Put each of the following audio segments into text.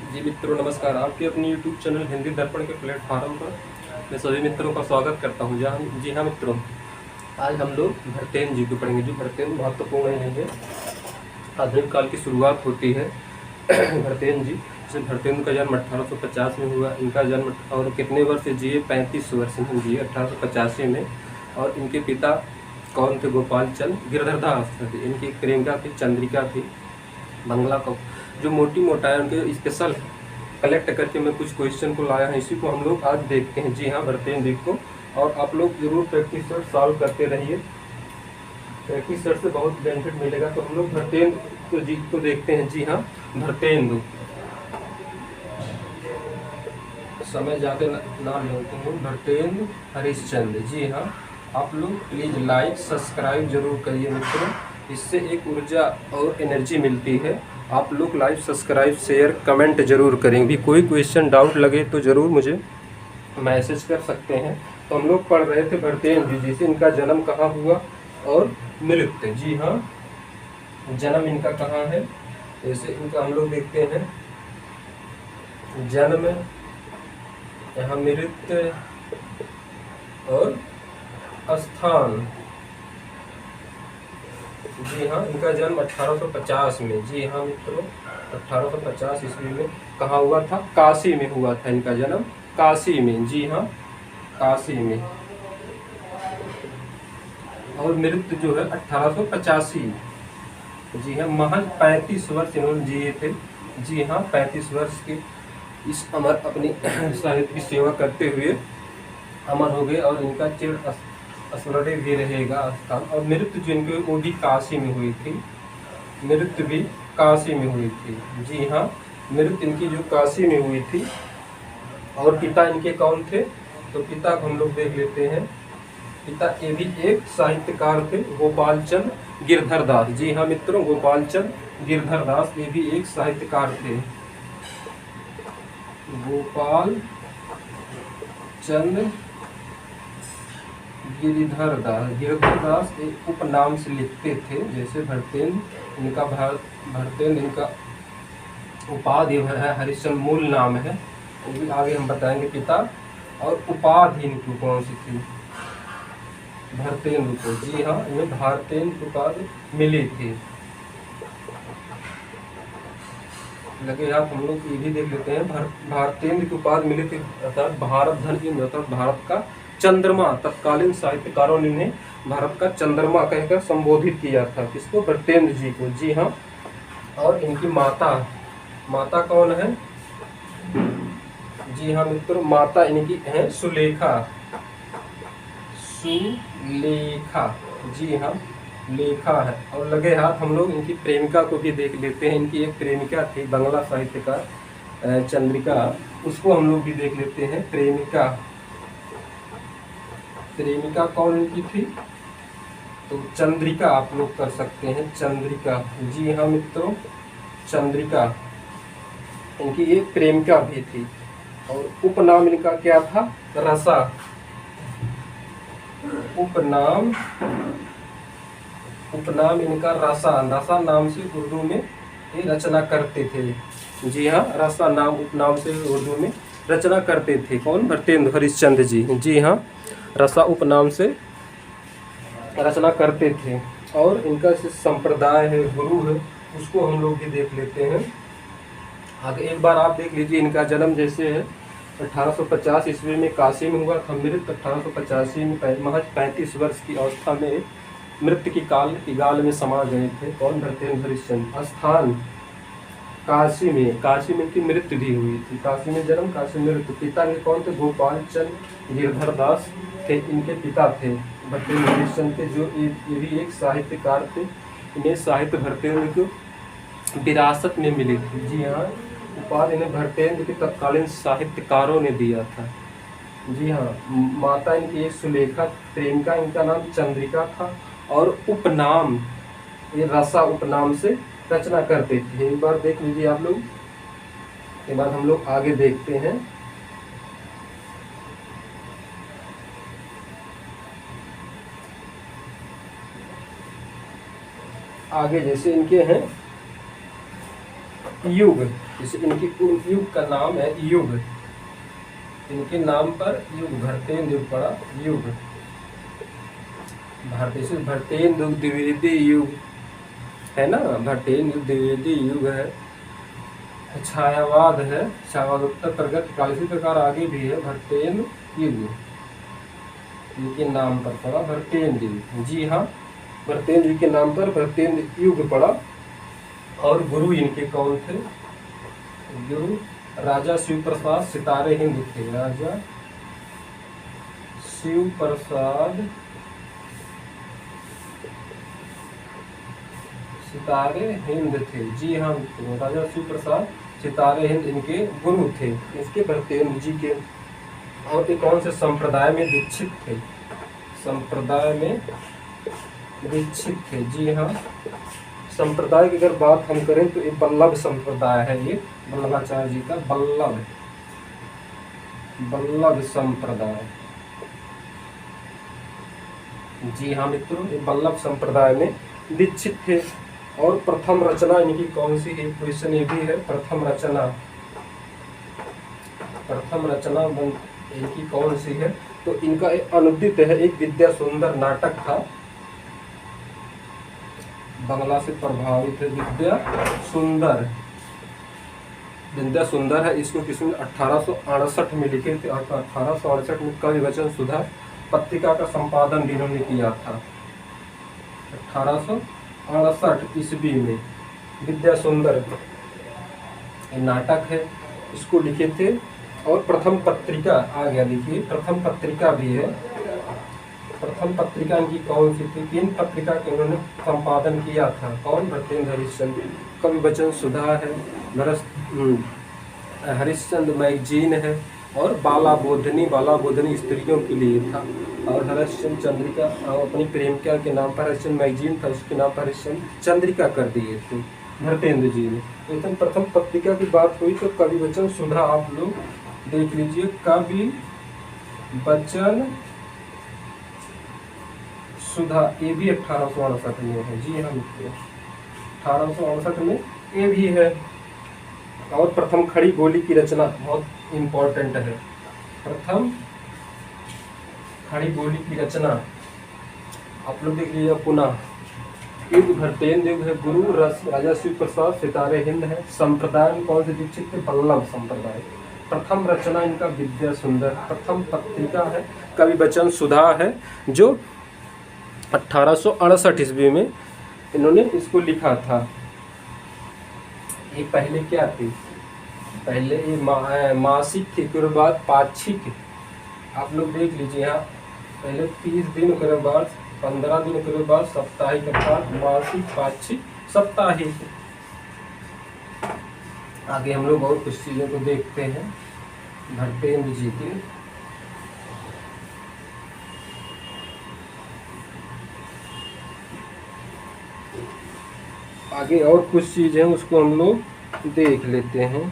जी मित्रों नमस्कार। आपके अपनी यूट्यूब चैनल हिंदी दर्पण के प्लेटफॉर्म पर मैं सभी मित्रों का स्वागत करता हूं। जी हाँ मित्रों, आज हम लोग भरतेन जी को पढ़ेंगे। जो भरतेन महत्वपूर्ण है, आधुनिक काल की शुरुआत होती है भरतेन जी। जैसे भरतेन का जन्म 1850 में हुआ। इनका जन्म और कितने वर्ष जिए? 35 वर्ष में जिए 1885 में। और इनके पिता कौन थे? गोपाल चंद गिरधरदास थे। इनकी एक प्रेमिका थी, चंद्रिका थी। बंगला को जो मोटी मोटा है उनके स्पेशल कलेक्ट करके मैं कुछ क्वेश्चन को लाया है, इसी को हम लोग आज देखते हैं। जी हाँ, भरतेन जी को। और आप लोग जरूर प्रैक्टिस सेट सॉल्व करते रहिए। प्रैक्टिस सेट से बहुत बेनिफिट मिलेगा। तो हम लोग भरतेन जी को देखते हैं। जी हाँ, भरतेंदु। समय ज़्यादा ना लेते हैं। भरतेंदु हरिश्चंद्र। जी हाँ, आप लोग प्लीज़ लाइक सब्सक्राइब जरूर करिए मित्रों। इससे एक ऊर्जा और एनर्जी मिलती है। आप लोग लाइक सब्सक्राइब शेयर कमेंट जरूर करें। भी कोई क्वेश्चन डाउट लगे तो ज़रूर मुझे मैसेज कर सकते हैं। तो हम लोग पढ़ रहे थे भरतेंदु जी से। इनका जन्म कहाँ हुआ और मृत्यु? जी हाँ, जन्म इनका कहाँ है? जैसे इनका हम लोग देखते हैं जन्म, यहाँ मृत्यु और स्थान। जी हाँ, इनका जन्म 1850 में। जी हाँ मित्रों, 1850 ईस्वी में कहाँ हुआ था? काशी में हुआ था इनका जन्म, काशी में। जी हाँ, काशी में। और मृत्यु जो है 1885। जी हाँ, महज 35 वर्ष इन्होंने जिए थे। जी हाँ, 35 वर्ष के इस अमर अपनी साहित्य की सेवा करते हुए अमर हो गए। और इनका चिर स्मरणीय भी रहेगा स्थान। और मृत्यु जो इनकी वो भी काशी में हुई थी। मृत्यु भी काशी में हुई थी। जी हाँ, मृत्यु इनकी जो काशी में हुई थी। और पिता इनके कौन थे? तो पिता को हम लोग देख लेते हैं। पिता ये भी एक साहित्यकार थे, गोपाल चंद गिरधरदास। जी हाँ मित्रों, गोपाल चंद गिरधरदास ये भी एक साहित्यकार थे। गोपाल चंद गिरधरदास एक उपनाम से लिखते थे। जैसे भरतेन इनका भरतेन इनका उपाधि है, हरिश्चंद्र मूल नाम है, वो भी आगे हम बताएंगे। पिता और उपाधि इनकी कौन सी थी? भरतेंदु को। जी हाँ, इन्हें भारतेंदु उपाधि मिली थी। लगे आप हम लोग ये भी देख लेते हैं। भारतेंदु की उपाधि मिली थी, अर्थात भारत धन, अर्थात भारत का चंद्रमा। तत्कालीन साहित्यकारों ने इन्हें भारत का चंद्रमा कहकर संबोधित किया था। किसको? भरतेंदु जी को। जी हाँ। और इनकी माता कौन है? जी हाँ मित्रों, माता इनकी है सुलेखा। जी हाँ, लेखा है। और लगे हाथ हम लोग इनकी प्रेमिका को भी देख लेते हैं। इनकी एक प्रेमिका थी, बंगला साहित्यकार चंद्रिका, उसको हम लोग भी देख लेते हैं। प्रेमिका कौन इनकी थी? तो चंद्रिका आप लोग कर सकते हैं, चंद्रिका। जी हाँ मित्रों, चंद्रिका इनकी एक प्रेमिका भी थी। और उपनाम इनका क्या था? रसा। उपनाम इनका रसा नाम से उर्दू में ये रचना करते थे। जी हाँ, रसा नाम उपनाम से उर्दू में रचना करते थे। कौन? भरतेंदु हरिश्चंद्र जी। जी हाँ, रसा उपनाम से रचना करते थे। और इनका संप्रदाय है, गुरु है, उसको हम लोग भी देख लेते हैं। आगे एक बार आप देख लीजिए। इनका जन्म जैसे है 1850 ईस्वी में काशी में हुआ था। मृत्यु 1885 में महज 35 वर्ष की अवस्था में मृत्यु की गाल में समा गए थे। कौन? भरतेंदु हरिश्चंद्र। स्थान काशी में इनकी मृत्यु भी हुई थी। काशी में जन्म, काशी में मृत्यु। पिता के कौन थे? गोपाल चंद गिरधरदास थे इनके पिता थे, भरतेंदु हरिश्चंद्र थे, जो ये भी एक साहित्यकार थे। इन्हें साहित्य भरतेंदु को विरासत में मिली थी। जी हाँ, उपाधि इन्हें भरतेंदु के तत्कालीन साहित्यकारों ने दिया था। जी हाँ, माता इनकी एक सुलेखा, प्रेमिका इनका नाम चंद्रिका था। और उपनाम ये रसा उपनाम से रचना करते थे। एक बार देख लीजिए आप लोग, के बाद हम लोग आगे देखते हैं। आगे जैसे इनके हैं युग, जैसे इनके युग का नाम है युग, इनके नाम पर युग भरतेंदु युग पड़ा, युग भारतेश भरतेंदु द्विवेदी युग है ना, भरतेंदु द्विवेदी युग है। छायावाद है, छायावाद उत्तर प्रगति काल, इसी प्रकार आगे भी है भरतेंदु युग, इनके नाम पर पड़ा भरतेंदु युग। जी हाँ, भरतेंदु के नाम पर भरतेंदु युग पड़ा। और गुरु इनके कौन थे? गुरु राजा शिव प्रसाद सितारे हिंद थे, राजा शिव प्रसाद सितारे हिंद थे। जी हाँ, राजा शिव प्रसाद सितारे हिंद इनके गुरु थे, इसके भरतेंदु जी के। और ये कौन से संप्रदाय में दीक्षित थे? संप्रदाय में दीक्षित थे। जी हाँ, संप्रदाय की अगर बात हम करें तो ये बल्लभ संप्रदाय है, ये वल्लभाचार्य जी का बल्लभ संप्रदाय। जी हाँ मित्रों, ये बल्लभ संप्रदाय में दीक्षित थे। और प्रथम रचना इनकी कौन सी है? क्वेश्चन ये भी है, प्रथम रचना इनकी कौन सी है? तो इनका एक अनुदित है, एक विद्या सुंदर नाटक था, बंगला से प्रभावित है। विद्या सुंदर है, इसको किसने 1868 में लिखे थे। 1868 में कवि वचन सुधा पत्रिका का संपादन भी इन्होंने किया था। 1868 ईस्वी में विद्या सुंदर नाटक है, इसको लिखे थे। और प्रथम पत्रिका आ गया, देखिए प्रथम पत्रिका भी है। प्रथम पत्रिका इनकी कौन सी थी? 3 पत्रिका के उन्होंने संपादन किया था। कौन? भरतेंद्र हरिश्चंद्र। कवि वचन सुधा है, हरिश्चंद्र मैगजीन है, और बाला बोधनी स्त्रियों के लिए था। और हरिश्चंद्र चंद्रिका अपनी प्रेमिका के नाम पर हरिश्चंद्र मैगजीन था, उसके नाम पर हरिश्चंद्र चंद्रिका कर दिए थे भरतेंद्र जी ने। लेकिन प्रथम पत्रिका की बात हुई तो कवि वचन सुधा आप लोग देख लीजिए, कवि वचन सुधा, ये भी 1868 में है। जी हाँ मित्रों, 1868 में ये भी है। और प्रथम खड़ी बोली की रचना बहुत इम्पोर्टेंट है। प्रथम खड़ी बोली की रचना आप लोग देख लीजिए पुनः। युग भरतेंदु युग है, गुरु राजा शिव प्रसाद सितारे हिंद है। संप्रदाय में कौन से दीक्षित थे? बल्लभ संप्रदाय। प्रथम रचना इनका विद्या सुंदर। प्रथम पत्रिका है कवि वचन सुधा है, जो 1868 ईस्वी में इन्होंने इसको लिखा था। ये पहले क्या थी? पहले ये मासिक थी, फिर बाद पाक्षिक। आप लोग देख लीजिए यहाँ, पहले 30 दिन के बाद 15 दिन के बाद साप्ताहिक, अर्थात मासिक, पाक्षिक, साप्ताहिक। आगे हम लोग और कुछ चीज़ों को देखते हैं भरतेंद्र जी की। आगे और कुछ चीज़ है, उसको हम लोग देख लेते हैं।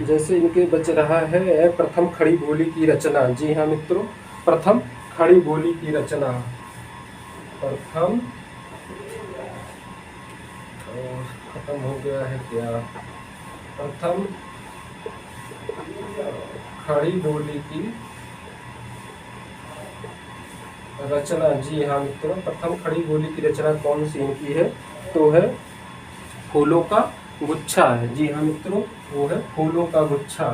जैसे इनके बच रहा है प्रथम खड़ी बोली की रचना। जी हाँ मित्रों, प्रथम खड़ी बोली की रचना। प्रथम खत्म हो गया है क्या? प्रथम खड़ी बोली की रचना। जी हाँ मित्रों, प्रथम खड़ी बोली की रचना कौन सी इनकी है? तो है फूलों का गुच्छा है। जी हाँ मित्रों, वो है फूलों का गुच्छा।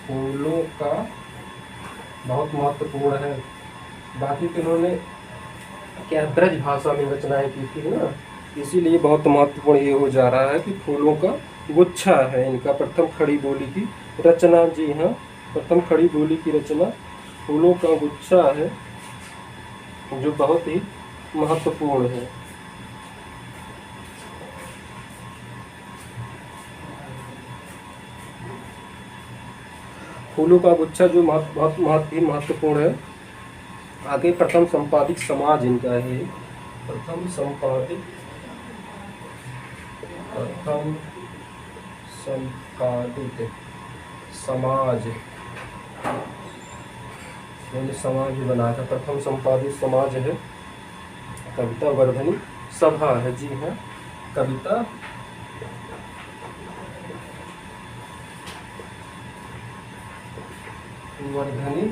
फूलों का बहुत महत्वपूर्ण है। बाकी तो इन्होंने क्या ब्रज भाषा में रचनाएं की थी ना, इसीलिए बहुत महत्वपूर्ण ये हो जा रहा है कि फूलों का गुच्छा है इनका प्रथम खड़ी बोली की रचना। जी हाँ, प्रथम खड़ी बोली की रचना फूलों का गुच्छा है, जो बहुत ही महत्वपूर्ण है। फूलों का गुच्छा जो बहुत महत्वपूर्ण है। आगे प्रथम संपादित समाज इनका है। प्रथम संपादित समाज मैंने समाज भी बनाया था। प्रथम संपादित समाज है कविता वर्धनी सभा है। जी हाँ, कविता वर्धनी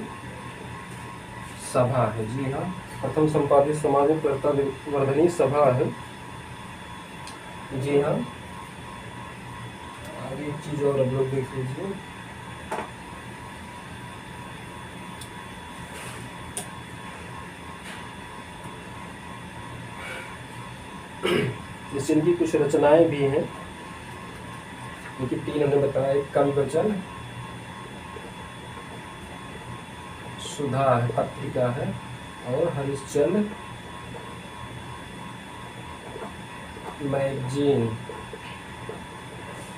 सभा है। जी हाँ, प्रथम संपादित समाज में कविता वर्धनी सभा है। जी हाँ, आगे एक चीज और अब लोग देख लीजिए। जैसे इनकी कुछ रचनाएं भी हैं। इनकी 3 हमने बताया, एक कवि वचन, सुधा है, पत्रिका है, और हरिश्चंद्र मैगजीन,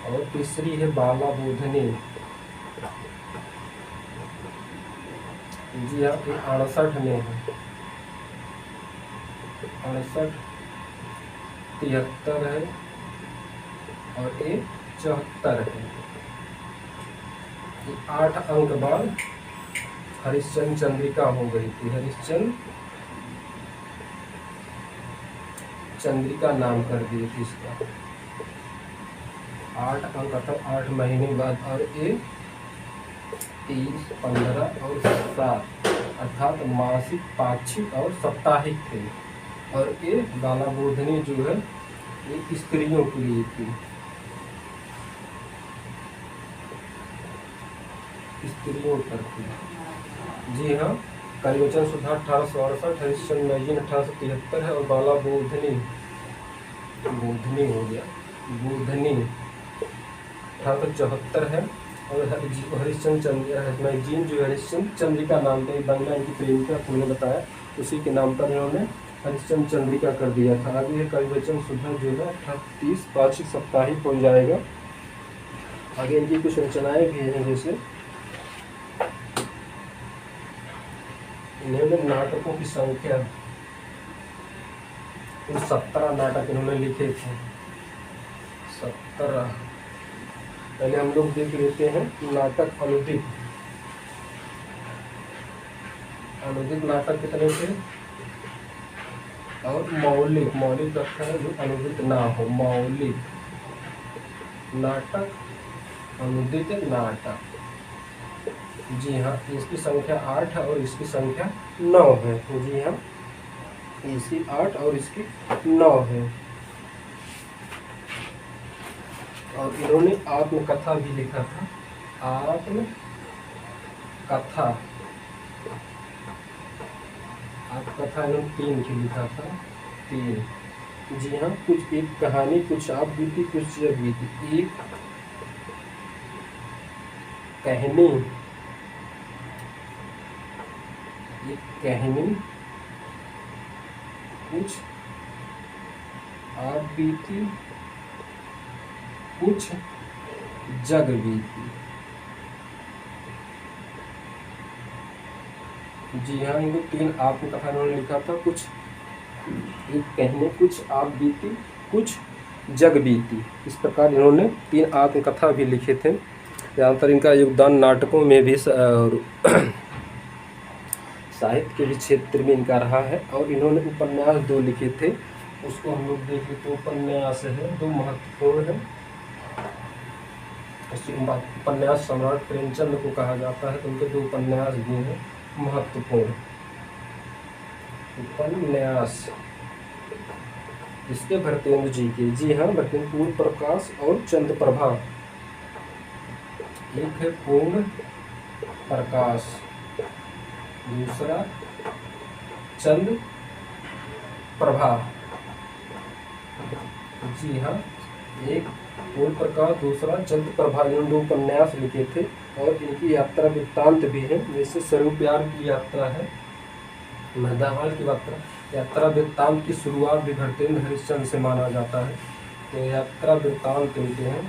और तीसरी है बाला बोधनी। जी हाँ, ये 68 में है, 68, 73 है, और ये 74 है। 8 अंक बाद हरिश्चंद्र चंद्रिका हो गई थी। हरिश्चंद्र चंद्रिका नाम कर दिए थे इसका। 8 अंक अर्थात 8 महीने बाद, और ये 30, 15 और 7 अर्थात मासिक, पाक्षिक और साप्ताहिक थे। और ये बाला बोधनी जो है ये स्त्रियों के लिए थी, स्त्रियों पर थी। जी हाँ, कविवचन सुधा 1868, हरिश्चंद्र मैगजीन 1873 है, और बाला बोधनी, बोधनी हो गया, बोधनी 1874 है, और हरिश्चंद्र मैगजीन जो हरिश्चंद्र चंद्रिका नाम पे बंगला इनकी प्रेमिका को उन्होंने बताया, उसी के नाम पर इन्होंने हरिश्चंद्र चंद्रिका कर दिया था। आगे कविवचन सुधा जो है 30 पाक्षिक साप्ताहिक हो जाएगा। आगे इनकी कुछ रचनाएं भी हैं, जैसे इन्होंने नाटकों की संख्या, कुल 17 नाटक इन्होंने लिखे थे। 17। पहले हम लोग देख लेते हैं नाटक अनुदित। अनुदित नाटक कितने थे, और मौलिक, मौलिक रखा है जो अनुदित ना हो, मौलिक नाटक, अनुदित नाटक। जी हाँ, इसकी संख्या 8 है और इसकी संख्या 9 है। जी हाँ, इसकी 8 और इसकी 9 है। और इन्होंने आत्मकथा भी लिखा था, आत्मकथा, आत्मकथा इन्होंने 3 की लिखा था, 3। जी हाँ, कुछ एक कहानी, कुछ आप बीती, कुछ जग बीती। एक कहानी, एक कहानी, कुछ आप बीती, कुछ जग बीती। जी हाँ, इनको 3 आत्मकथा इन्होंने लिखा था, कुछ एक कहने, कुछ आप बीती, कुछ जग बीती। इस प्रकार इन्होंने 3 आत्मकथा भी लिखे थे। ज़्यादातर इनका योगदान नाटकों में भी साहित्य के भी क्षेत्र में इनका रहा है। और इन्होंने उपन्यास 2 लिखे थे, उसको हम लोग देखें तो उपन्यास है 2 महत्वपूर्ण है। उपन्यास सम्राट प्रेमचंद को कहा जाता है, तो उनके 2 उपन्यास भी हैं महत्वपूर्ण। उपन्यास इसके भरतेंदु जी के। जी हाँ, भरतेंदु पूर्ण प्रकाश और चंद्र प्रभा। एक है पूर्ण प्रकाश, दूसरा चंद्र प्रभा। जी हाँ, एक पूर्ण प्रकाश, दूसरा चंद्र प्रभा। इन्होंने 2 उपन्यास लिखे थे। और इनकी यात्रा वृत्तांत भी है, जैसे स्वरूप प्यार की यात्रा है, महदावाल की यात्रा वृत्तांत की शुरुआत भी भरतेंद्र हरिश्चंद्र से माना जाता है। तो यात्रा वृत्तांत इनके हैं,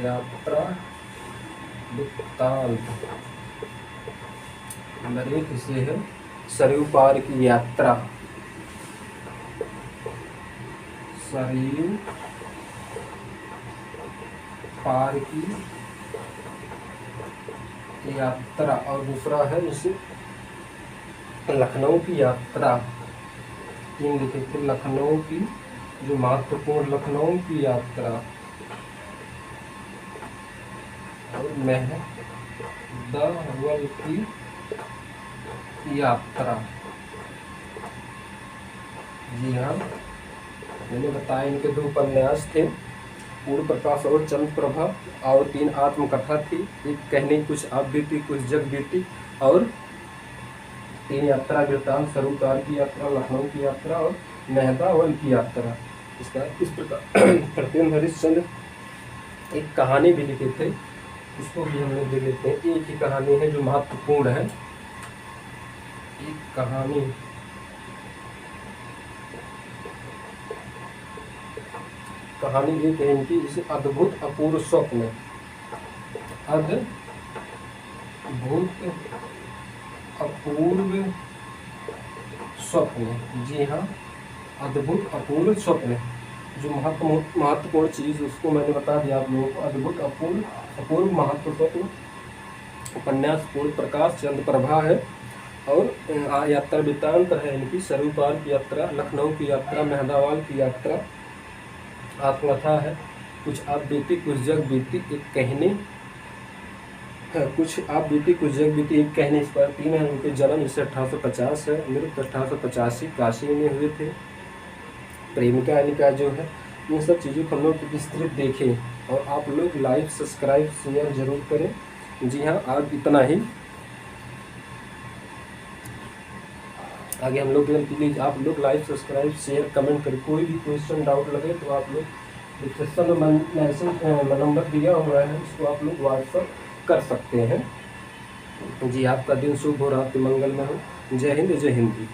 यात्रा वृत्तांत। नंबर 1 इसे है सरयू पार की यात्रा, सरयू पार की यात्रा, और दूसरा है इसे लखनऊ की यात्रा। 3 लिखे थे, लखनऊ की जो महत्वपूर्ण लखनऊ की यात्रा, और महदावल की यात्रा। जी हाँ, मैंने बताया इनके 2 उपन्यास थे, पूर्ण प्रकाश और चंद्र प्रभा, और 3 आत्मकथा थी, एक कहने कुछ आप बीती कुछ जग बीती, और 3 यात्रा वृत्तांत, सरूताल की यात्रा, लखनऊ की यात्रा और मेहदावल की यात्रा। इसका इस प्रकार सत्येंद्र हरिश्चंद्र एक कहानी भी लिखे थे, इसको भी हम लोग देख लेते हैं। एक ही कहानी है जो महत्वपूर्ण है, एक कहानी एक है इनकी, इसे अद्भुत अपूर्व स्वप्न, अद्भुत अपूर्व स्वप्न। जी हाँ, अद्भुत अपूर्व स्वप्न, जो महत्वपूर्ण चीज़ उसको मैंने बता दिया आप लोगों को। अद्भुत अपूर्व महत्व स्वप्न उपन्यास पूर्ण प्रकाश चंद्र प्रभा है, और यात्रा वृत्तांत है इनकी सरूपाल की यात्रा, लखनऊ की यात्रा, मेहदावाल की यात्रा। आत्मकथा है कुछ आप बीती कुछ जग बीती, एक कहने कुछ आप बीती कुछ जग बीती, एक कहने। इस पर 3 है। उनके जन्म इसे 1850 है, मृत्यु 1885 काशी में हुए थे। प्रेमिका इनका जो है, इन सब चीज़ों को हम लोग विस्तृत देखें, और आप लोग लाइक सब्सक्राइब शेयर जरूर करें। जी हाँ, आज इतना ही। आगे हम लोग प्लीज़ आप लोग लाइक सब्सक्राइब शेयर कमेंट करें। कोई भी क्वेश्चन डाउट लगे तो आप लोग डिस्क्रिप्शन में मैसेज नंबर दिया हुआ है, उसको आप लोग व्हाट्सअप कर सकते हैं। जी, आपका दिन शुभ हो, रात्रि मंगलमय हो। जय हिंद, जय हिंद।